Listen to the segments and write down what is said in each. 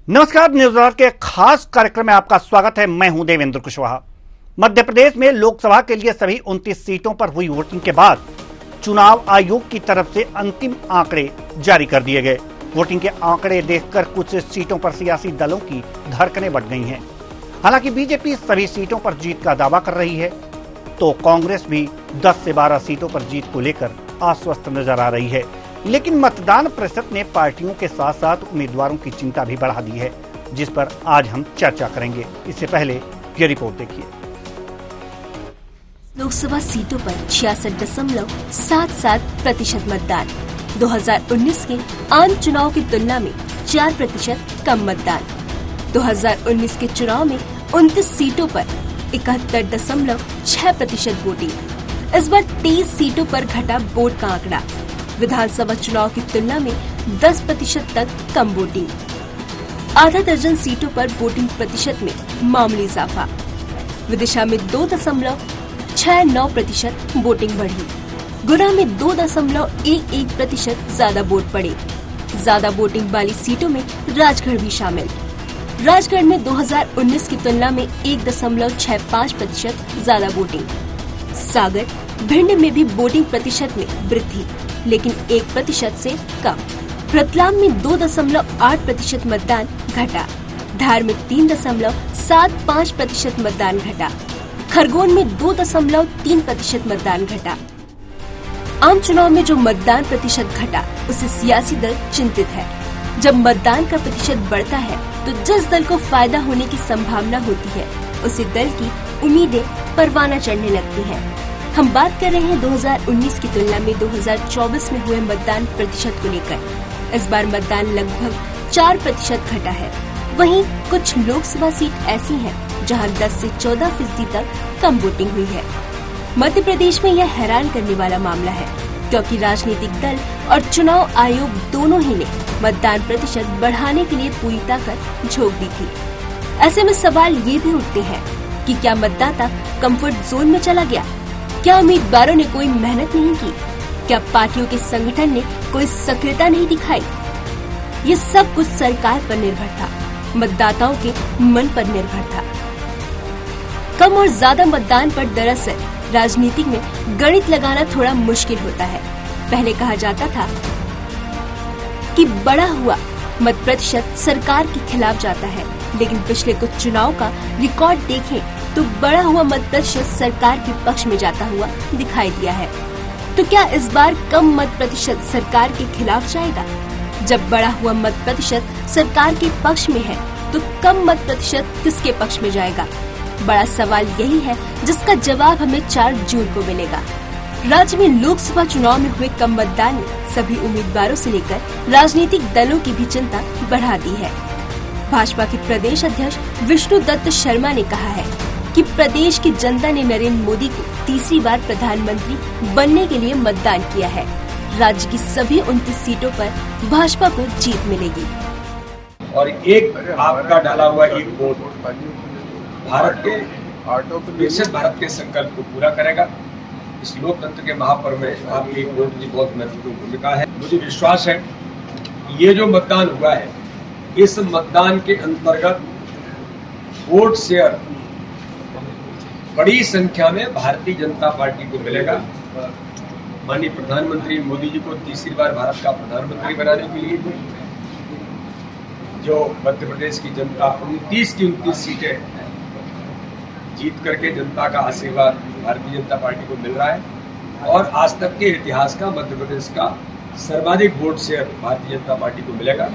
नमस्कार, news alert के खास कार्यक्रम में आपका स्वागत है। मैं हूं देवेंद्र कुशवाहा। मध्य प्रदेश में लोकसभा के लिए सभी 29 सीटों पर हुई वोटिंग के बाद चुनाव आयोग की तरफ से अंतिम आंकड़े जारी कर दिए गए। वोटिंग के आंकड़े देखकर कुछ सीटों पर सियासी दलों की धड़कनें बढ़ गई हैं। हालांकि बीजेपी सभी सीटों पर जीत का दावा कर रही है, तो कांग्रेस भी 10 से 12 सीटों पर जीत को लेकर आश्वस्त नजर आ रही है। लेकिन मतदान प्रतिशत ने पार्टियों के साथ साथ उम्मीदवारों की चिंता भी बढ़ा दी है, जिस पर आज हम चर्चा करेंगे। इससे पहले ये रिपोर्ट देखिए। लोकसभा सीटों पर 66.77% मतदान। 2019 के आम चुनाव की तुलना में 4% कम मतदान। 2019 के चुनाव में 29 सीटों पर 71.6% वोटिंग। इस बार 23 सीटों पर घटा वोट का आंकड़ा। विधानसभा चुनाव की तुलना में 10% तक कम वोटिंग। आधा दर्जन सीटों पर वोटिंग प्रतिशत में मामूली इजाफा। विदिशा में 2.69% वोटिंग बढ़ी। गुना में 2.11% ज्यादा वोट पड़े। ज्यादा वोटिंग वाली सीटों में राजगढ़ भी शामिल। राजगढ़ में 2019 की तुलना में 1.65% ज्यादा वोटिंग। सागर, भिंड में भी वोटिंग प्रतिशत में वृद्धि, लेकिन 1% से कम। रतलाम में 2.8% मतदान घटा। धार में 3.75% मतदान घटा। खरगोन में 2.3% मतदान घटा। आम चुनाव में जो मतदान प्रतिशत घटा, उससे सियासी दल चिंतित है। जब मतदान का प्रतिशत बढ़ता है, तो जिस दल को फायदा होने की संभावना होती है, उसी दल की उम्मीदें परवाना चढ़ने लगती हैं। हम बात कर रहे हैं 2019 की तुलना में 2024 में हुए मतदान प्रतिशत को लेकर। इस बार मतदान लगभग 4% घटा है। वहीं कुछ लोकसभा सीट ऐसी हैं जहां 10 से 14% तक कम वोटिंग हुई है। मध्य प्रदेश में यह हैरान करने वाला मामला है, क्योंकि राजनीतिक दल और चुनाव आयोग दोनों ही ने मतदान प्रतिशत बढ़ाने के लिए पूरी ताकत झोंक दी थी। ऐसे में सवाल ये भी उठते हैं कि क्या मतदाता कंफर्ट जोन में चला गया? क्या उम्मीदवारों ने कोई मेहनत नहीं की? क्या पार्टियों के संगठन ने कोई सक्रियता नहीं दिखाई? ये सब कुछ सरकार पर निर्भर था, मतदाताओं के मन पर निर्भर था। कम और ज्यादा मतदान पर दरअसल राजनीति में गणित लगाना थोड़ा मुश्किल होता है। पहले कहा जाता था कि बढ़ा हुआ मत प्रतिशत सरकार के खिलाफ जाता है, लेकिन पिछले कुछ चुनाव का रिकॉर्ड देखें तो बढ़ा हुआ मत प्रतिशत सरकार के पक्ष में जाता हुआ दिखाई दिया है। तो क्या इस बार कम मत प्रतिशत सरकार के खिलाफ जाएगा? जब बढ़ा हुआ मत प्रतिशत सरकार के पक्ष में है, तो कम मत प्रतिशत किसके पक्ष में जाएगा? बड़ा सवाल यही है, जिसका जवाब हमें 4 जून को मिलेगा। राज्य में लोकसभा चुनाव में हुए कम मतदान ने सभी उम्मीदवारों से लेकर राजनीतिक दलों की भी चिंता बढ़ा दी है। भाजपा के प्रदेश अध्यक्ष विष्णु दत्त शर्मा ने कहा है कि प्रदेश की जनता ने नरेंद्र मोदी को तीसरी बार प्रधानमंत्री बनने के लिए मतदान किया है। राज्य की सभी 29 सीटों पर भाजपा को जीत मिलेगी। और एक आपका डाला हुआ एक वोट भारत के विशेष भारत के संकल्प को पूरा करेगा। इस लोकतंत्र के महापर्व में आपके एक वोट की बहुत महत्वपूर्ण भूमिका है। मुझे विश्वास है ये जो मतदान हुआ है, इस मतदान के अंतर्गत वोट शेयर बड़ी संख्या में भारतीय जनता पार्टी को मिलेगा। माननीय प्रधानमंत्री मोदी जी को तीसरी बार भारत का प्रधानमंत्री बनाने के लिए जो मध्य प्रदेश की जनता 29 की 29 सीटें जीत करके जनता का आशीर्वाद भारतीय जनता पार्टी को मिल रहा है, और आज तक के इतिहास का मध्य प्रदेश का सर्वाधिक vote share Bharatiya Janata party को मिलेगा।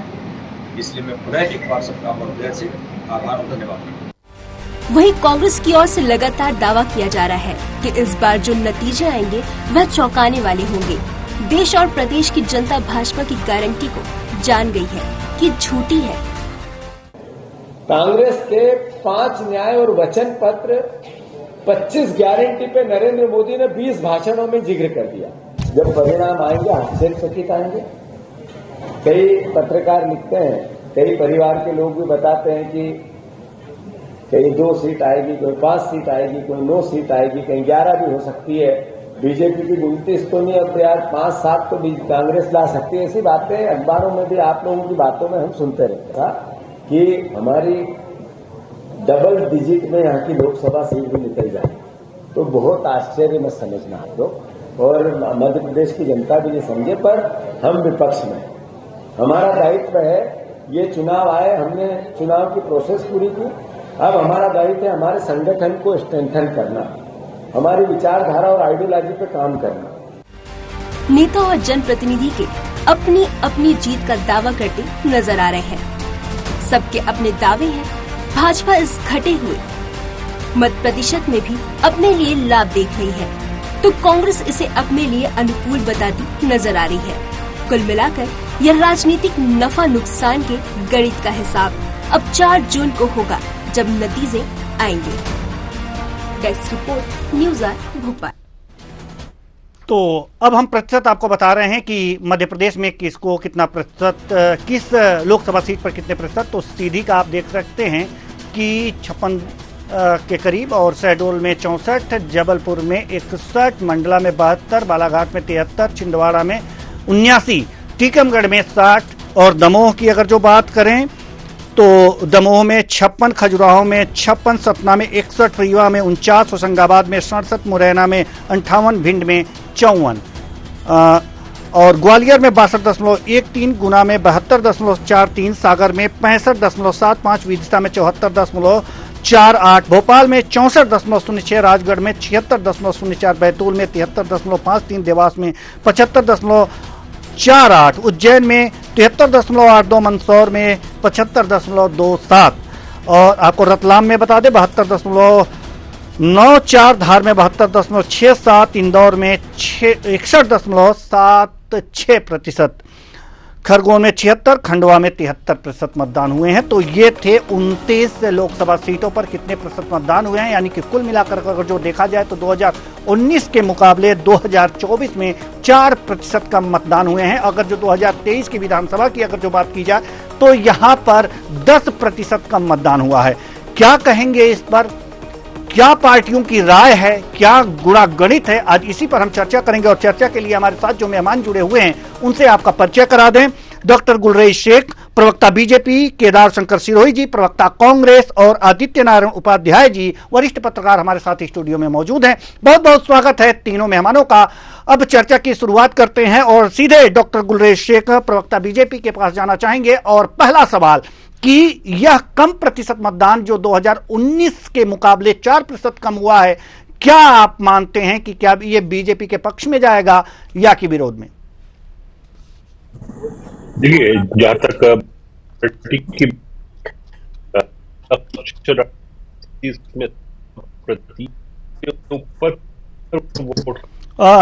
इसलिए मैं पुनः एक बार सबका हृदय से आभार और धन्यवाद। वहीं कांग्रेस की ओर से लगातार दावा किया जा रहा है कि इस बार जो नतीजे आएंगे वह चौंकाने वाले होंगे। देश और प्रदेश की जनता भाजपा की गारंटी को जान गई है कि झूठी है। कांग्रेस के 5 न्याय और वचन पत्र, 25 गारंटी पे नरेंद्र मोदी ने 20 भाषणों में जिक्र कर दिया। जब परिणाम आएंगे आश्चर्यचकित आएंगे। कई पत्रकार लिखते हैं, कई परिवार के लोग भी बताते हैं कि कहीं 2 सीट आएगी, कोई 5 सीट आएगी, कोई 9 सीट आएगी, कहीं 11 भी हो सकती है। बीजेपी की 29 तो नहीं, अब यार 5-7 तो कांग्रेस ला सकती है। ऐसी बातें अखबारों में भी आप लोगों की बातों में हम सुनते रहते हैं। कि हमारी डबल डिजिट में यहाँ की लोकसभा सीट भी निकल जाए तो बहुत आश्चर्य मत समझना आप लोग, और मध्य प्रदेश की जनता भी नहीं समझे, पर हम विपक्ष में हमारा दायित्व है। ये चुनाव आए, हमने चुनाव की प्रोसेस पूरी की, अब हमारा दायित्व है हमारे संगठन को स्ट्रेंथन करना, हमारी विचारधारा और आइडियोलॉजी पे काम करना। नेता और जनप्रतिनिधि के अपनी अपनी जीत का दावा करते नजर आ रहे हैं। सबके अपने दावे हैं। भाजपा इस घटे हुए मत प्रतिशत में भी अपने लिए लाभ देख रही है, तो कांग्रेस इसे अपने लिए अनुकूल बताती नजर आ रही है। कुल मिलाकर यह राजनीतिक नफा नुकसान के गणित का हिसाब अब 4 जून को होगा, जब नतीजे आएंगे। डेस्क रिपोर्ट, न्यूज़ आज भोपाल। तो अब हम प्रतिशत आपको बता रहे हैं कि मध्य प्रदेश में किसको कितना प्रतिशत, किस लोकसभा सीट पर कितने प्रतिशत। तो सीधी का आप देख सकते हैं कि 56 के करीब, और शहडोल में 64, जबलपुर में 61, मंडला में 72, बालाघाट में 73, छिंदवाड़ा में 79, टीकमगढ़ में 60, और दमोह की अगर जो बात करें तो दमोह में 56, खजुराहो में 56, सतना में 61, रीवा में 49, होशंगाबाद में 67, मुरैना में 58, भिंड में 54, और ग्वालियर में 62.13, गुना में 72.43, सागर में 65.75, विदिशा में 74.48, भोपाल में 64.06, राजगढ़ में 76.04, बैतूल में 73.53, देवास में 75.48, उज्जैन में 73.82, मंदसौर में 75.27, और आपको रतलाम में बता दें 72.94, धार में 72.67, इंदौर में 61.76%, खरगोन में 76, खंडवा में 73% मतदान हुए हैं। तो ये थे 29 लोकसभा सीटों पर कितने प्रतिशत मतदान हुए हैं, यानी कि कुल मिलाकर अगर जो देखा जाए तो 2019 के मुकाबले 2024 में 4% कम मतदान हुए हैं। अगर जो 2023 की विधानसभा की अगर जो बात की जाए तो यहाँ पर 10% कम मतदान हुआ है। क्या कहेंगे इस पर, क्या पार्टियों की राय है, क्या गुणा गणित है, आज इसी पर हम चर्चा करेंगे। और चर्चा के लिए हमारे साथ जो मेहमान जुड़े हुए हैं उनसे आपका परिचय करा दें। डॉक्टर गुलरेज शेख, प्रवक्ता बीजेपी, केदार शंकर सिरोही जी, प्रवक्ता कांग्रेस, और आदित्य नारायण उपाध्याय जी, वरिष्ठ पत्रकार हमारे साथ स्टूडियो में मौजूद हैं। बहुत बहुत स्वागत है तीनों मेहमानों का। अब चर्चा की शुरुआत करते हैं और सीधे डॉक्टर गुलरेज शेख, प्रवक्ता बीजेपी के पास जाना चाहेंगे। और पहला सवाल कि यह कम प्रतिशत मतदान जो 2019 के मुकाबले 4% कम हुआ है, क्या आप मानते हैं कि क्या ये बीजेपी के पक्ष में जाएगा या कि विरोध में? देखिए, जहां तक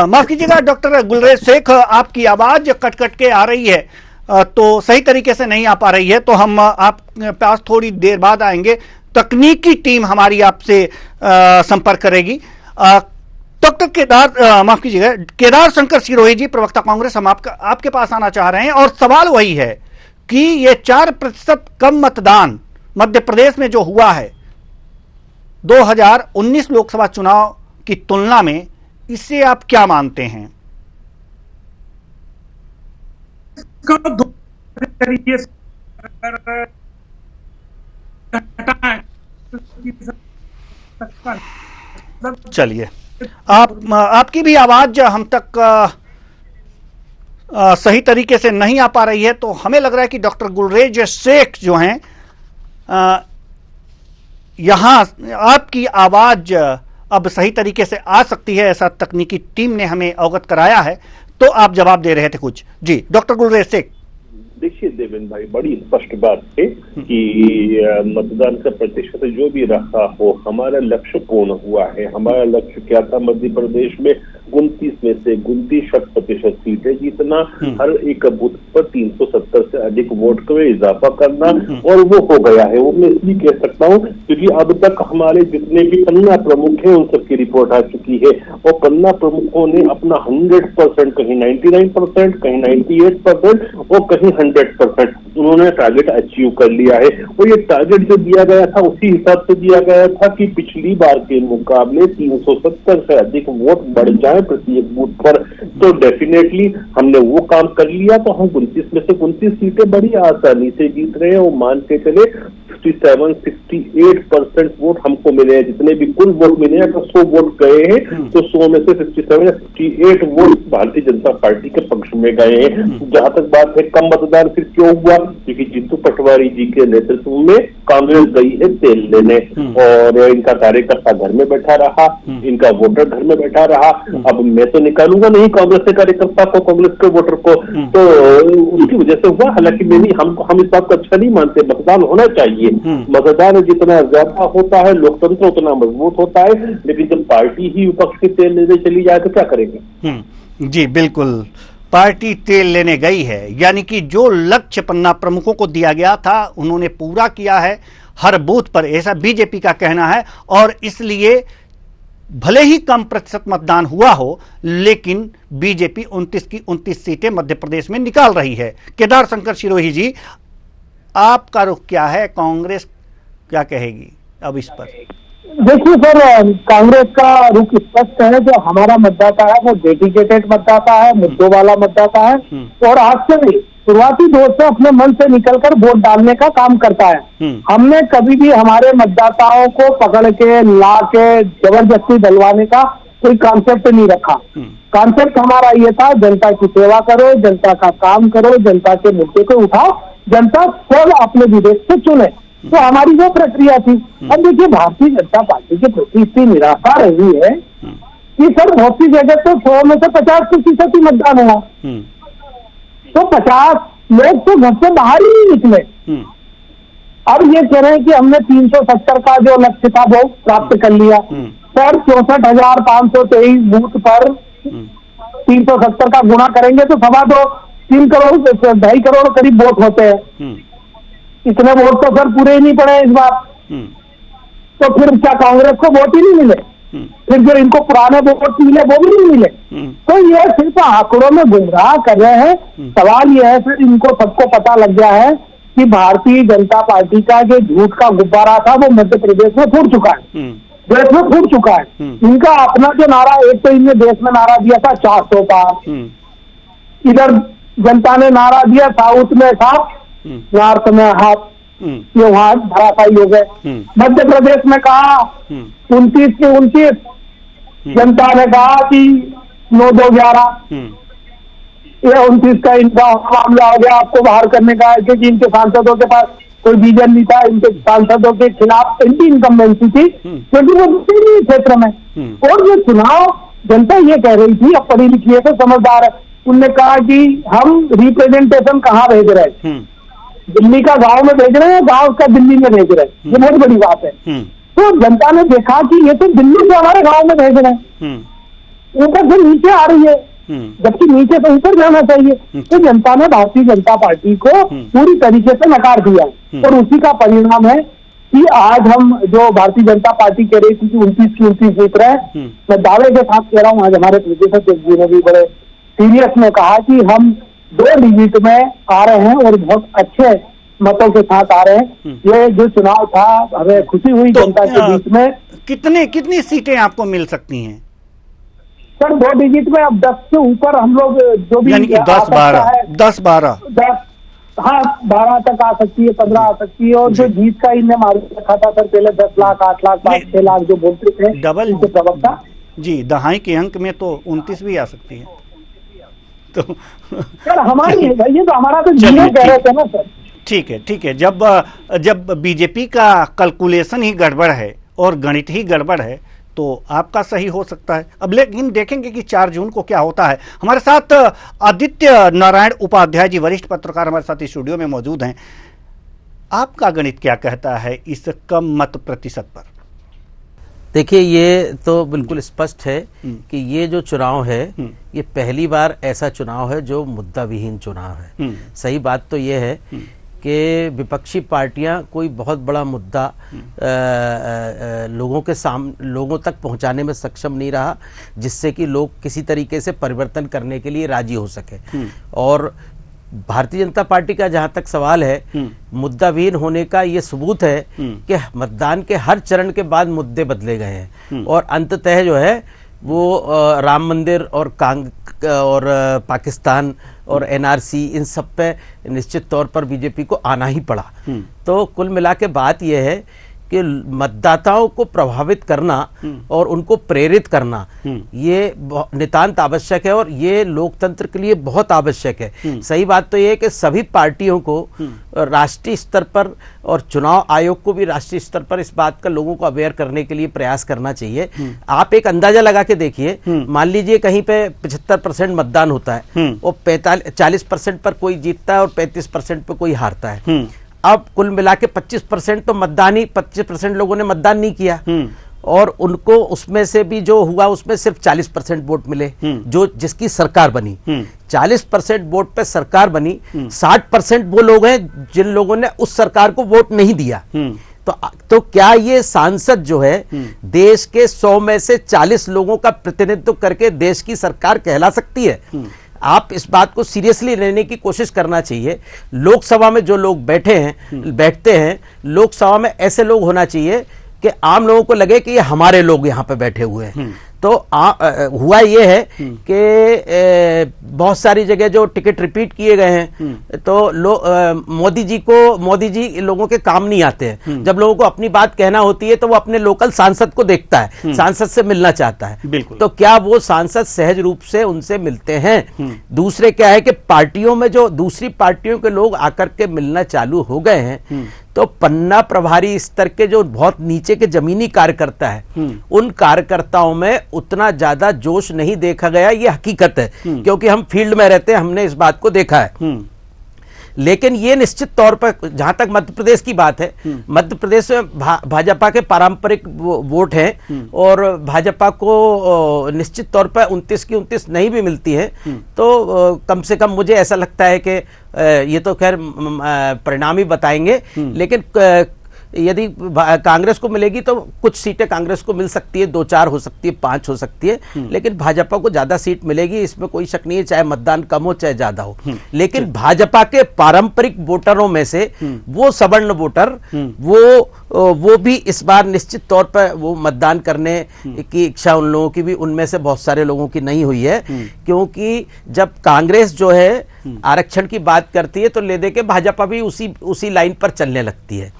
माफ कीजिएगा डॉक्टर गुलरेज शेख, आपकी आवाज कट कट के आ रही है, तो सही तरीके से नहीं आ पा रही है, तो हम आप पास थोड़ी देर बाद आएंगे। तकनीकी टीम हमारी आपसे संपर्क करेगी। डॉक्टर माफ कीजिएगा, केदार शंकर सिरोही जी, प्रवक्ता कांग्रेस, हम आपके पास आना चाह रहे हैं। और सवाल वही है कि ये 4% कम मतदान मध्य प्रदेश में जो हुआ है 2019 लोकसभा चुनाव की तुलना में, इससे आप क्या मानते हैं? चलिए, आपकी भी आवाज हम तक सही तरीके से नहीं आ पा रही है, तो हमें लग रहा है कि डॉक्टर गुलरेज शेख जो हैं, यहां आपकी आवाज अब सही तरीके से आ सकती है, ऐसा तकनीकी टीम ने हमें अवगत कराया है। तो आप जवाब दे रहे थे कुछ। जी डॉक्टर गुलरेज शेख। देखिए देवेंद्र भाई, बड़ी स्पष्ट बात है कि मतदान का प्रतिशत जो भी रहा हो, हमारा लक्ष्य पूर्ण हुआ है। हमारा लक्ष्य क्या था? मध्य प्रदेश में 29 में से 29% सीटें जीतना, हर एक बूथ पर 370 से अधिक वोट का इजाफा करना, और वो हो गया है। वो मैं इसलिए कह सकता हूँ क्योंकि अब तक हमारे जितने भी पन्ना प्रमुख हैं उन सबकी रिपोर्ट आ चुकी है, और पन्ना प्रमुखों ने अपना 100%, कहीं 99%, कहीं 98% और कहीं 100% उन्होंने टारगेट अचीव कर लिया है। और ये टारगेट जो दिया गया था उसी हिसाब से दिया गया था कि पिछली बार के मुकाबले 370 से अधिक वोट बढ़ जाए है प्रत्येक बूथ पर। तो डेफिनेटली हमने वो काम कर लिया, तो हम 29 में से 29 सीटें बड़ी आसानी से जीत रहे हैं। वो मान के चले 67-68% वोट हमको मिले हैं। जितने भी कुल वोट मिले हैं, तो 100 वोट गए हैं, तो 100 में से 67-68 वोट भारतीय जनता पार्टी के पक्ष में गए हैं। जहां तक बात है कम मतदान फिर क्यों हुआ, क्योंकि जीतू पटवारी जी के नेतृत्व में कांग्रेस गई है तेल लेने, और इनका कार्यकर्ता घर में बैठा रहा, इनका वोटर घर में बैठा रहा। अब मैं तो निकालूंगा नहीं कांग्रेस के कार्यकर्ता को, कांग्रेस के वोटर को, तो उसकी वजह से हुआ। हालांकि हम इस बात को अच्छा नहीं मानते, मतदान होना चाहिए। मतदान जितना ज्यादा होता है लोकतंत्र उतना मजबूत होता है, लेकिन जब पार्टी ही विपक्ष की तेल लेने चली जाए तो क्या करेंगे? जी बिल्कुल, पार्टी तेल लेने गई है, यानी कि जो लक्ष्य पन्ना प्रमुखों को दिया गया था उन्होंने पूरा किया है हर बूथ पर, ऐसा बीजेपी का कहना है। और इसलिए भले ही कम प्रतिशत मतदान हुआ हो, लेकिन बीजेपी 29 की 29 सीटें मध्य प्रदेश में निकाल रही है। केदार शंकर सिरोही जी, आपका रुख क्या है? कांग्रेस क्या कहेगी अब इस पर? देखिए सर, कांग्रेस का रुख स्पष्ट है। जो हमारा मतदाता है वो डेडिकेटेड मतदाता है, मुद्दों वाला मतदाता है, और आज से नहीं, शुरुआती दौर से अपने मन से निकलकर वोट डालने का काम करता है। हमने कभी भी हमारे मतदाताओं को पकड़ के ला के जबरदस्ती डलवाने का कोई कॉन्सेप्ट नहीं रखा। कॉन्सेप्ट हमारा ये था, जनता की सेवा करो, जनता का काम करो, जनता के मुद्दे को उठाओ, जनता सब अपने विवेक से चुने। तो हमारी वो प्रक्रिया थी। अब देखिए, भारतीय जनता पार्टी के प्रति इतनी निराशा रही है कि सर बहुत सी जगह तो 100 में से 50% ही मतदान हुआ, तो 50 लोग तो घर से बाहर ही नहीं निकले। अब ये कह रहे हैं कि हमने 370 का जो लक्ष्य था वो प्राप्त कर लिया। सर 64,523 बूथ पर 370 का गुणा करेंगे तो 3 करोड़ 2.5 करोड़ करीब वोट होते हैं। इतने वोट तो सर पूरे ही नहीं पड़े इस बार। तो फिर क्या कांग्रेस को वोट ही नहीं मिले? फिर जो इनको पुराने वोट मिले वो भी नहीं मिले? तो ये सिर्फ आंकड़ों में गुमराह कर रहे हैं। सवाल यह है, फिर इनको सबको पता लग गया है कि भारतीय जनता पार्टी का जो झूठ का गुब्बारा था वो मध्य प्रदेश में फूट चुका है, देश में फूट चुका है। इनका अपना जो नारा, एक तो इनने देश में नारा दिया था 400 पार, इधर जनता ने नारा दिया साउथ में 7, नॉर्थ में हाथ, ये वहां धराशायी हो गए। मध्य प्रदेश में कहा 29 के 29, जनता ने कहा कि 9-2-11, ये 29 का इनका मामला हो गया, आपको बाहर करने का है, क्योंकि इनके सांसदों के पास कोई विजन नहीं था, इनके सांसदों के खिलाफ इनकी इनकम्बेंसी थी, क्योंकि वो नहीं क्षेत्र में। और ये चुनाव जनता ये कह रही थी, अब पढ़ी लिखी है तो समझदार है, उनने कहा कि हम रिप्रेजेंटेशन कहाँ भेज रहे हैं, दिल्ली का गांव में भेज रहे हैं, गांव का दिल्ली में भेज रहे हैं, ये बहुत बड़ी बात है। तो जनता ने देखा कि ये तो दिल्ली से हमारे गांव में भेज रहे हैं, ऊपर से नीचे आ रही है, जबकि नीचे से ऊपर जाना चाहिए। तो जनता ने भारतीय जनता पार्टी को पूरी तरीके से नकार दिया, और उसी का परिणाम है कि आज हम जो भारतीय जनता पार्टी कह रही थी कि 29 की 29 जीत रहे हैं, मैं दावे के साथ कह रहा हूँ, आज हमारे प्रदेश अध्यक्ष जी ने भी बड़े सीरियस में कहा कि हम 2 डिजिट में आ रहे हैं और बहुत अच्छे मतों के साथ आ रहे हैं। ये जो चुनाव था, हमें खुशी हुई तो जनता के बीच में। कितनी सीटें आपको मिल सकती हैं सर? 2 डिजिट में अब 10 से ऊपर हम लोग जो भी, यानी कि 10-12 हाँ 12 तक आ सकती है, 15 आ सकती है। और जो जीत का इनने मार्जिन रखा था सर, पहले 10 लाख, 8 लाख, 5-6 लाख जो बोलते थे डबल प्रवक्ता जी, दहाई के अंक में तो 29 भी आ सकती है। तो सर हमारी ये तो हमारा तो जीरो कह रहे थे ना सर। ठीक है। जब बीजेपी का कैलकुलेशन ही गड़बड़ है और गणित ही गड़बड़ है, तो आपका सही हो सकता है। अब लेकिन देखेंगे कि 4 जून को क्या होता है। हमारे साथ आदित्य नारायण उपाध्याय जी, वरिष्ठ पत्रकार, हमारे साथ स्टूडियो में मौजूद हैं। आपका गणित क्या कहता है इस कम मत प्रतिशत पर? देखिए, ये तो बिल्कुल स्पष्ट है कि ये जो चुनाव है, ये पहली बार ऐसा चुनाव है जो मुद्दा विहीन चुनाव है। सही बात तो ये है कि विपक्षी पार्टियां कोई बहुत बड़ा मुद्दा लोगों तक पहुंचाने में सक्षम नहीं रहा, जिससे कि लोग किसी तरीके से परिवर्तन करने के लिए राजी हो सके। और भारतीय जनता पार्टी का जहां तक सवाल है, मुद्दा विहीन होने का ये सबूत है कि मतदान के हर चरण के बाद मुद्दे बदले गए हैं, और अंततः जो है वो राम मंदिर और पाकिस्तान और एनआरसी इन सब पे निश्चित तौर पर बीजेपी को आना ही पड़ा। तो कुल मिला के बात यह है कि मतदाताओं को प्रभावित करना और उनको प्रेरित करना ये नितांत आवश्यक है और ये लोकतंत्र के लिए बहुत आवश्यक है। सही बात तो ये है कि सभी पार्टियों को राष्ट्रीय स्तर पर और चुनाव आयोग को भी राष्ट्रीय स्तर पर इस बात का लोगों को अवेयर करने के लिए प्रयास करना चाहिए। आप एक अंदाजा लगा के देखिए, मान लीजिए कहीं पे 75% मतदान होता है और 40% पर कोई जीतता है और 35% पर कोई हारता है। अब कुल मिला के 25% तो मतदान ही 25% लोगों ने मतदान नहीं किया और उनको उसमें से भी जो हुआ उसमें सिर्फ 40% वोट मिले जो जिसकी सरकार बनी। 40% वोट पे सरकार बनी, 60% वो लोग हैं जिन लोगों ने उस सरकार को वोट नहीं दिया। तो क्या ये सांसद जो है देश के 100 में से 40 लोगों का प्रतिनिधित्व करके देश की सरकार कहला सकती है? आप इस बात को सीरियसली लेने की कोशिश करना चाहिए। लोकसभा में जो लोग बैठते हैं, लोकसभा में ऐसे लोग होना चाहिए कि आम लोगों को लगे कि ये हमारे लोग यहाँ पे बैठे हुए हैं। तो हुआ ये है कि बहुत सारी जगह जो टिकट रिपीट किए गए हैं तो मोदी जी लोगों के काम नहीं आते हैं। जब लोगों को अपनी बात कहना होती है तो वो अपने लोकल सांसद को देखता है, सांसद से मिलना चाहता है। तो क्या वो सांसद सहज रूप से उनसे मिलते हैं? दूसरे क्या है कि पार्टियों में जो दूसरी पार्टियों के लोग आकर के मिलना चालू हो गए हैं तो पन्ना प्रभारी स्तर के जो बहुत नीचे के जमीनी कार्यकर्ता है उन कार्यकर्ताओं में उतना ज्यादा जोश नहीं देखा गया। ये हकीकत है क्योंकि हम फील्ड में रहते हैं, हमने इस बात को देखा है। लेकिन ये निश्चित तौर पर जहां तक मध्य प्रदेश की बात है, मध्य प्रदेश में भाजपा के पारंपरिक वोट हैं और भाजपा को निश्चित तौर पर 29 की 29 नहीं भी मिलती है तो कम से कम मुझे ऐसा लगता है कि ये तो खैर परिणाम ही बताएंगे। लेकिन यदि कांग्रेस को मिलेगी तो कुछ सीटें कांग्रेस को मिल सकती है, 2-4 हो सकती है, 5 हो सकती है, लेकिन भाजपा को ज्यादा सीट मिलेगी, इसमें कोई शक नहीं है, चाहे मतदान कम हो चाहे ज्यादा हो। लेकिन भाजपा के पारंपरिक वोटरों में से वो सवर्ण वोटर वो भी इस बार निश्चित तौर पर वो मतदान करने की इच्छा उन लोगों की भी, उनमें से बहुत सारे लोगों की नहीं हुई है। क्योंकि जब कांग्रेस जो है आरक्षण की बात करती है तो ले दे के भाजपा भी उसी लाइन पर चलने लगती है।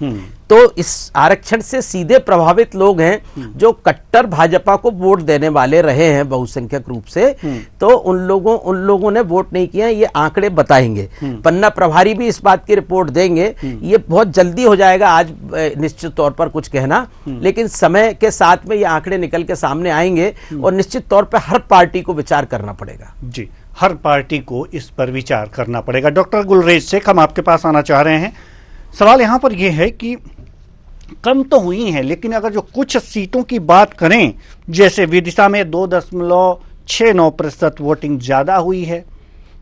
तो इस आरक्षण से सीधे प्रभावित लोग हैं जो कट्टर भाजपा को वोट देने वाले रहे हैं बहुसंख्यक रूप से, तो उन लोगों ने वोट नहीं किया। ये आंकड़े बताएंगे, पन्ना प्रभारी भी इस बात की रिपोर्ट देंगे। ये बहुत जल्दी हो जाएगा आज निश्चित तौर पर कुछ कहना, लेकिन समय के साथ में ये आंकड़े निकल के सामने आएंगे और निश्चित तौर पर हर पार्टी को विचार करना पड़ेगा। जी, हर पार्टी को इस पर विचार करना पड़ेगा। डॉक्टर गुलरेज शेख, हम आपके पास आना चाह रहे हैं। सवाल यहां पर यह है कि कम तो हुई हैं, लेकिन अगर जो कुछ सीटों की बात करें, जैसे विदिशा में 2.69% वोटिंग ज्यादा हुई है,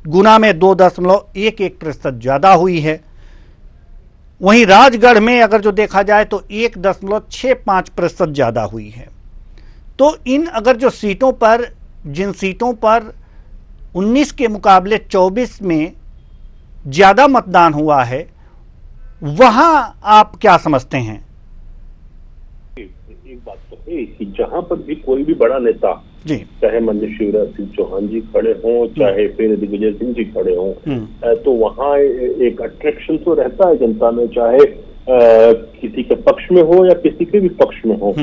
गुना में 2.11% ज्यादा हुई है, वहीं राजगढ़ में अगर जो देखा जाए तो 1.65% ज्यादा हुई है। तो इन अगर जो सीटों पर, जिन सीटों पर 19 के मुकाबले 24 में ज्यादा मतदान हुआ है, वहां आप क्या समझते हैं? एक बात तो है कि जहां पर भी कोई भी बड़ा नेता जी, चाहे माननीय शिवराज सिंह चौहान जी खड़े हों, चाहे फिर दिग्विजय सिंह जी खड़े हों, तो वहां एक अट्रैक्शन तो रहता है जनता में, चाहे किसी के पक्ष में हो या किसी के भी पक्ष में हो।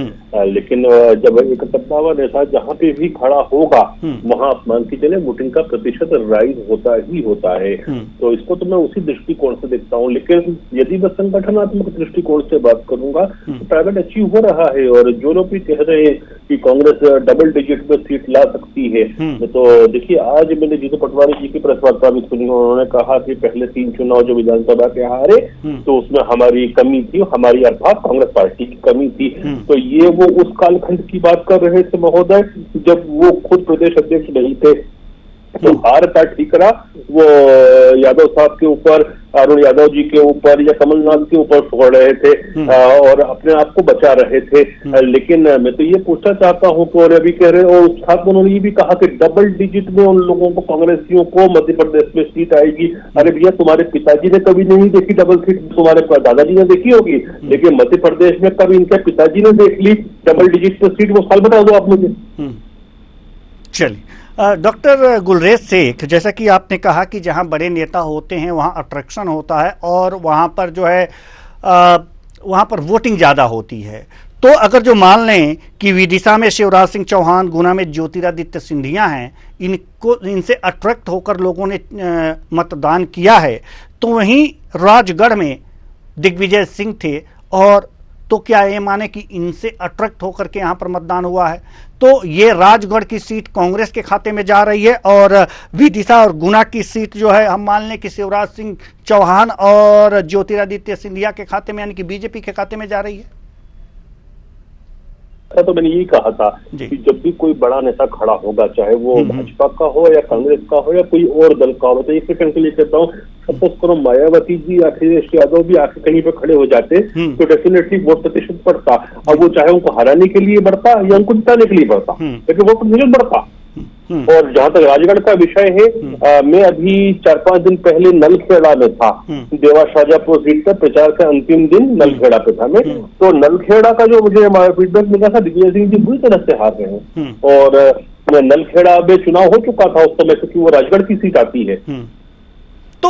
लेकिन जब एक सत्तावा नेता जहां पे भी खड़ा होगा वहां आप मान के चले वोटिंग का प्रतिशत राइज होता ही होता है। तो इसको तो मैं उसी दृष्टिकोण से देखता हूँ। लेकिन यदि मैं संगठनात्मक दृष्टिकोण से बात करूंगा तो टारगेट अचीव हो रहा है और जो लोग भी कह रहे हैं कि कांग्रेस डबल डिजिट में सीट ला सकती है, तो देखिए आज मैंने जीतू पटवारी जी की प्रेस वार्ता भी सुनी, उन्होंने कहा कि पहले 3 चुनाव जो विधानसभा के हारे तो उसमें हमारी कमी थी, हमारी अर्थात कांग्रेस पार्टी की कमी थी। तो ये वो उस कालखंड की बात कर रहे थे महोदय जब वो खुद प्रदेश अध्यक्ष नहीं थे। तो हार का ठीकरा वो यादव साहब के ऊपर, अरुण यादव जी के ऊपर या कमलनाथ के ऊपर छोड़ रहे थे और अपने आप को बचा रहे थे। लेकिन मैं तो ये पूछना चाहता हूँ कि और अभी कह रहे और उस साथ उन्होंने ये भी कहा कि डबल डिजिट में उन लोगों को, कांग्रेसियों को मध्य प्रदेश में सीट आएगी। अरे भैया, तुम्हारे पिताजी ने कभी नहीं देखी डबल सीट, तुम्हारे दादाजी ने देखी होगी, लेकिन मध्य प्रदेश में कभी इनके पिताजी ने देख ली डबल डिजिट में सीट? वो साल बता दो आप मुझे। चलिए, डॉक्टर गुलरेज शेख, जैसा कि आपने कहा कि जहां बड़े नेता होते हैं वहां अट्रैक्शन होता है और वहां पर जो है वहां पर वोटिंग ज़्यादा होती है। तो अगर जो मान लें कि विदिशा में शिवराज सिंह चौहान, गुना में ज्योतिरादित्य सिंधिया हैं, इनसे अट्रैक्ट होकर लोगों ने मतदान किया है, तो वहीं राजगढ़ में दिग्विजय सिंह थे, और तो क्या ये माने कि इनसे अट्रैक्ट होकर के यहाँ पर मतदान हुआ है? तो ये राजगढ़ की सीट कांग्रेस के खाते में जा रही है और विदिशा और गुना की सीट जो है हम मान लें कि शिवराज सिंह चौहान और ज्योतिरादित्य सिंधिया के खाते में, यानी कि बीजेपी के खाते में जा रही है। तो मैंने यही कहा था कि जब भी कोई बड़ा नेता खड़ा होगा, चाहे वो भाजपा का हो या कांग्रेस का हो या कोई और दल का हो, तो एक सेकंड के लिए कहता हूँ, सपोज करो मायावती जी, अखिलेश यादव भी आके कहीं पे खड़े हो जाते तो डेफिनेटली वोट प्रतिशत बढ़ता। अब वो चाहे उनको हराने के लिए बढ़ता या उनको जिताने के लिए बढ़ता, लेकिन वोट प्रतिशत बढ़ता। और जहां तक राजगढ़ का विषय है, मैं अभी 4-5 दिन पहले नलखेड़ा में था, देवा शाहजहांपुर सीट पर प्रचार का अंतिम दिन नलखेड़ा पे था मैं। तो नलखेड़ा का जो मुझे फीडबैक मिला था, दिग्विजय सिंह जी बुरी तरह से हार रहे हैं और नलखेड़ा में चुनाव हो चुका था उस समय, क्योंकि वो राजगढ़ की सीट आती है। तो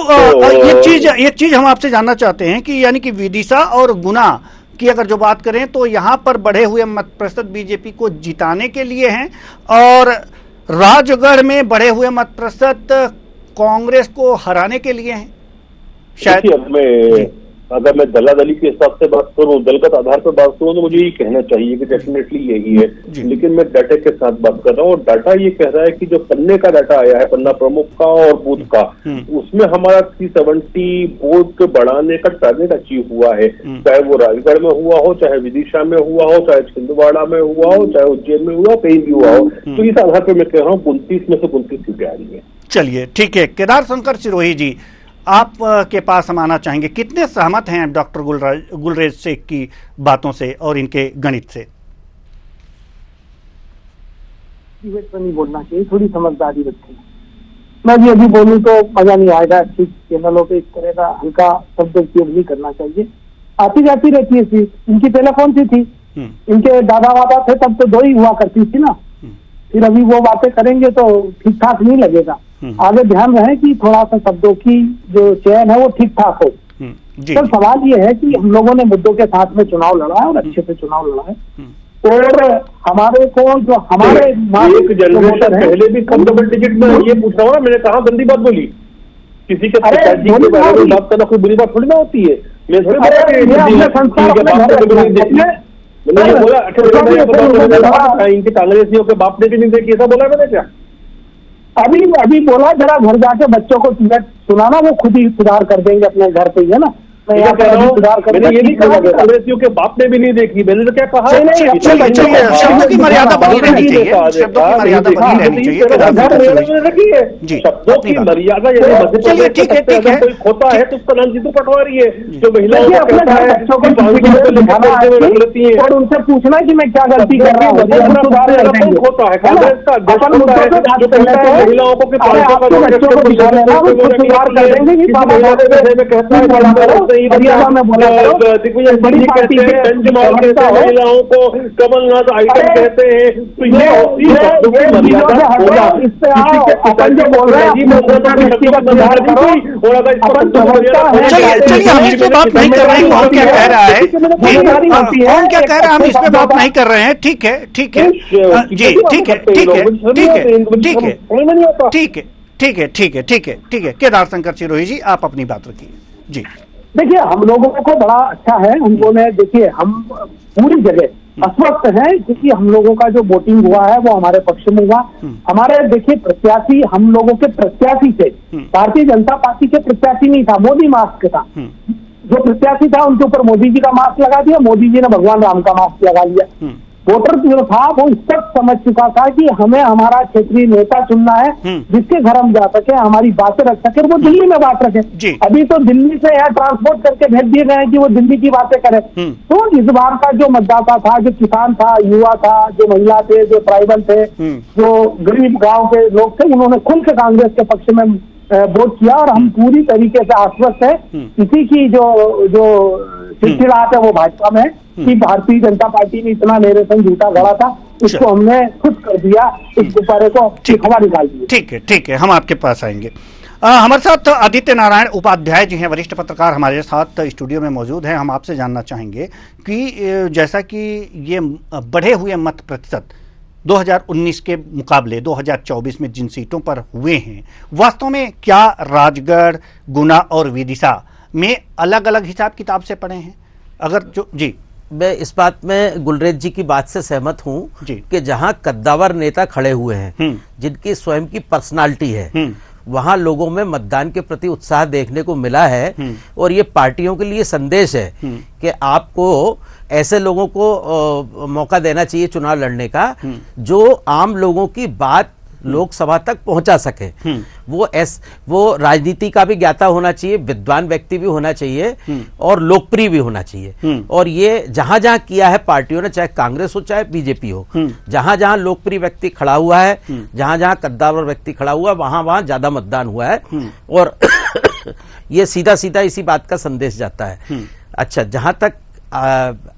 ये चीज हम आपसे जानना चाहते हैं कि यानी कि विदिशा और गुना की अगर जो बात करें तो यहाँ पर बढ़े हुए मत प्रतिशत बीजेपी को जिताने के लिए हैं और राजगढ़ में बढ़े हुए मत प्रतिशत कांग्रेस को हराने के लिए हैं शायद। अगर मैं दलादली के हिसाब से बात करूं, दलगत आधार पर बात करूं, तो मुझे यही कहना चाहिए कि डेफिनेटली यही है, लेकिन मैं डाटा के साथ बात कर रहा हूँ। और डाटा ये कह रहा है कि जो पन्ने का डाटा आया है, पन्ना प्रमुख का और बूथ का, उसमें हमारा 370 वोट बढ़ाने का टारगेट अचीव हुआ है। चाहे वो राजगढ़ में हुआ हो, चाहे विदिशा में हुआ हो, चाहे छिंदवाड़ा में हुआ हो, चाहे उज्जैन में हुआ, कहीं भी हुआ हो। तो इस आधार पर मैं कह रहा हूँ 29 में से 29 सीटें आ रही है। चलिए ठीक है, केदार शंकर सिरोही जी, आप के पास हम आना चाहेंगे, कितने सहमत हैं डॉक्टर गुलरेज शेख की बातों से और इनके गणित से? नहीं बोलना चाहिए, थोड़ी समझदारी रखें। मैं भी अभी बोलूं तो मजा नहीं आएगा। अच्छी चैनलों पे इस तरह का हल्का शब्द उपयोग नहीं करना चाहिए। आती जाती रहती है सीट। इनकी पहले कौन सी थी? इनके दादा वादा थे तब तो 2 ही हुआ करती थी ना। फिर अभी वो बातें करेंगे तो ठीक ठाक नहीं लगेगा। आगे ध्यान रहे कि थोड़ा सा शब्दों की जो चयन है वो ठीक ठाक हो। तो सवाल ये है कि हम लोगों ने मुद्दों के साथ में चुनाव लड़ा है और अच्छे से चुनाव लड़ा है, और हमारे को जो हमारे एक जनरेशन पहले भी कम डबल डिजिट में ये पूछ रहा हूँ ना, मैंने कहा गंदी बात बोली? किसी के पिताजी के बारे में बात करना कोई बुरी बात थोड़ी ना होती है। मैं थोड़ी बोला इनके कांग्रेसियों के बाप ने भी नहीं देखी, ऐसा बोला मैंने क्या? अभी बोला जरा घर जाके बच्चों को सुनाना, वो खुद ही सुधार कर देंगे अपने घर पे ही, है ना। मैं ये नहीं कहा कांग्रेसियों के बाप ने भी नहीं देखी, मैंने तो क्या कहा? शब्दों की मर्यादा बनी रहनी चाहिए, शब्दों की मर्यादा बनी रहनी चाहिए। शब्दों की मर्यादा कोई खोता है तो उसका नाम जीतू पटवारी है, जो महिलाओं और उनसे पूछना कि मैं क्या गलती कर रहा हूँ। होता है कांग्रेस का महिलाओं को महिलाओं को कमलनाथ आइटम कहते हैं। तो चलिए हम इस पे बात नहीं कर रहे हैं, कौन क्या कह रहा है, कौन क्या कह रहा है, हम इस पे बात नहीं कर रहे हैं। ठीक है ठीक है जी, ठीक है ठीक है ठीक है ठीक है ठीक है ठीक है ठीक है ठीक है ठीक है। केदार शंकर सिरोही जी, आप अपनी बात रखिए जी। देखिए, हम लोगों को बड़ा अच्छा है, हम बोले देखिए हम पूरी जगह अस्वस्थ हैं, क्योंकि हम लोगों का जो वोटिंग हुआ है वो हमारे पक्ष में हुआ। हमारे देखिए प्रत्याशी, हम लोगों के प्रत्याशी थे, भारतीय जनता पार्टी के प्रत्याशी नहीं था, मोदी मास्क था। जो प्रत्याशी था उनके ऊपर मोदी जी का मास्क लगा दिया, मोदी जी ने भगवान राम का मास्क लगा लिया। वोटर जो था वो स्पष्ट समझ चुका था कि हमें हमारा क्षेत्रीय नेता चुनना है, जिसके घर हम जा सके, हमारी बातें रख सके, वो दिल्ली में बात रखे। अभी तो दिल्ली से यहाँ ट्रांसपोर्ट करके भेज दिए गए हैं कि वो दिल्ली की बातें करे। तो इस बार का जो मतदाता था, जो किसान था, युवा था, जो महिला थे, जो ट्राइबल थे, जो गरीब गांव के लोग थे, उन्होंने खुल के कांग्रेस के पक्ष में वोट किया और हम पूरी तरीके से आश्वस्त है। इसी की जो सिलसिलात है वो भाजपा में कि भारतीय जनता पार्टी ने इतना नरेशन झूठा गढ़ा था, इसको हमने खुद कर दिया, इस गुब्बारे को हवा निकाल दी। ठीक है, हम आपके पास आएंगे। हमारे साथ आदित्य नारायण उपाध्याय जी हैं, वरिष्ठ पत्रकार हमारे साथ स्टूडियो में मौजूद हैं। हम आपसे जानना चाहेंगे कि जैसा कि ये बढ़े हुए मत प्रतिशत 2019 के मुकाबले 2024 में जिन सीटों पर हुए हैं, वास्तव में क्या राजगढ़, गुना और विदिशा में अलग अलग हिसाब किताब से पड़े हैं? अगर जो जी, मैं इस बात में गुलरेज जी की बात से सहमत हूं कि जहां कद्दावर नेता खड़े हुए हैं, जिनकी स्वयं की पर्सनालिटी है, वहां लोगों में मतदान के प्रति उत्साह देखने को मिला है। और ये पार्टियों के लिए संदेश है कि आपको ऐसे लोगों को मौका देना चाहिए चुनाव लड़ने का, जो आम लोगों की बात लोकसभा तक पहुंचा सके। वो राजनीति का भी ज्ञाता होना चाहिए, विद्वान व्यक्ति भी होना चाहिए और लोकप्रिय भी होना चाहिए। और ये जहां जहां किया है पार्टियों ने, चाहे कांग्रेस हो चाहे बीजेपी हो, जहां जहां लोकप्रिय व्यक्ति खड़ा हुआ है, जहां जहां कद्दावर व्यक्ति खड़ा हुआ है, वहां वहां ज्यादा मतदान हुआ है। और ये सीधा सीधा इसी बात का संदेश जाता है। अच्छा, जहां तक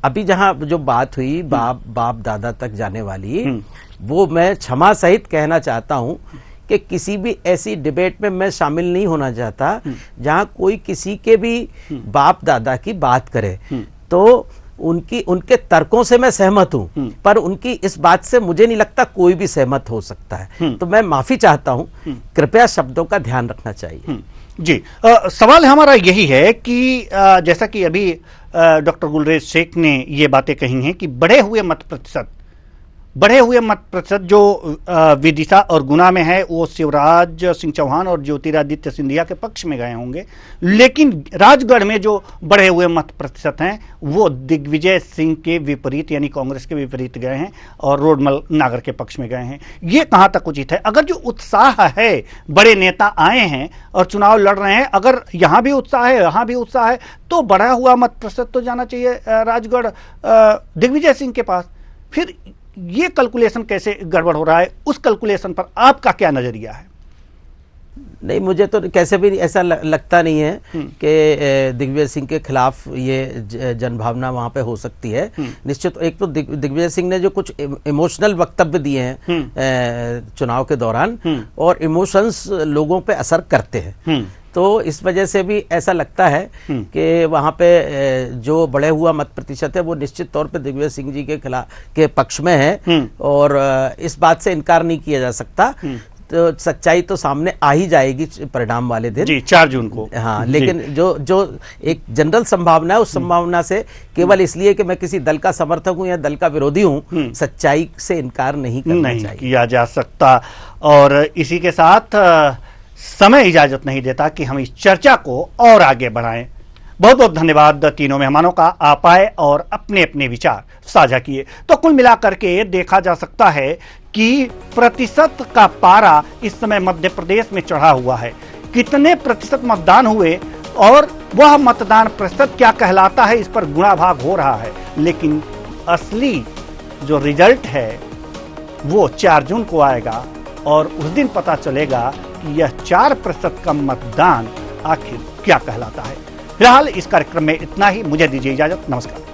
अभी जहां जो बात हुई बाप दादा तक जाने वाली, वो मैं क्षमा सहित कहना चाहता हूं कि किसी भी ऐसी डिबेट में मैं शामिल नहीं होना चाहता जहां कोई किसी के भी बाप दादा की बात करे। तो उनके तर्कों से मैं सहमत हूं, पर उनकी इस बात से मुझे नहीं लगता कोई भी सहमत हो सकता है। तो मैं माफी चाहता हूं, कृपया शब्दों का ध्यान रखना चाहिए। जी, सवाल हमारा यही है कि जैसा कि अभी डॉक्टर गुलरेज शेख ने ये बातें कही हैं कि बढ़े हुए मत प्रतिशत जो विदिशा और गुना में है, वो शिवराज सिंह चौहान और ज्योतिरादित्य सिंधिया के पक्ष में गए होंगे। लेकिन राजगढ़ में जो बढ़े हुए मत प्रतिशत हैं, वो दिग्विजय सिंह के विपरीत, यानी कांग्रेस के विपरीत गए हैं और रोडमल नागर के पक्ष में गए हैं। ये कहाँ तक उचित है? अगर जो उत्साह है, बड़े नेता आए हैं और चुनाव लड़ रहे हैं, अगर यहाँ भी उत्साह है, यहाँ भी उत्साह है, तो बढ़ा हुआ मत प्रतिशत तो जाना चाहिए राजगढ़ दिग्विजय सिंह के पास। फिर ये कैलकुलेशन कैसे गड़बड़ हो रहा है? उस कैलकुलेशन पर आपका क्या नजरिया है? नहीं, मुझे तो कैसे भी ऐसा लगता नहीं है कि दिग्विजय सिंह के खिलाफ ये जनभावना वहां पे हो सकती है। निश्चित एक तो दिग्विजय सिंह ने जो कुछ इमोशनल वक्तव्य दिए हैं चुनाव के दौरान, और इमोशंस लोगों पे असर करते हैं, तो इस वजह से भी ऐसा लगता है कि वहां पे जो बढ़े हुआ मत प्रतिशत है वो निश्चित तौर पे दिग्विजय सिंह जी के खिलाफ के पक्ष में है। और इस बात से इनकार नहीं किया जा सकता। तो सच्चाई तो सामने आ ही जाएगी परिणाम वाले दिन जी, 4 जून को। हाँ, लेकिन जो एक जनरल संभावना है, उस संभावना से केवल इसलिए कि मैं किसी दल का समर्थक हूं या दल का विरोधी हूं, सच्चाई से इनकार नहीं किया जा सकता। और इसी के साथ समय इजाजत नहीं देता कि हम इस चर्चा को और आगे बढ़ाएं। बहुत बहुत धन्यवाद तीनों मेहमानों का, आप आए और अपने अपने विचार साझा किए। तो कुल मिलाकर के देखा जा सकता है कि प्रतिशत का पारा इस समय मध्य प्रदेश में चढ़ा हुआ है। कितने प्रतिशत मतदान हुए और वह मतदान प्रतिशत क्या कहलाता है, इस पर गुणा भाग हो रहा है। लेकिन असली जो रिजल्ट है वो 4 जून को आएगा और उस दिन पता चलेगा कि यह 4% का मतदान आखिर क्या कहलाता है। फिलहाल इस कार्यक्रम में इतना ही। मुझे दीजिए इजाजत। नमस्कार।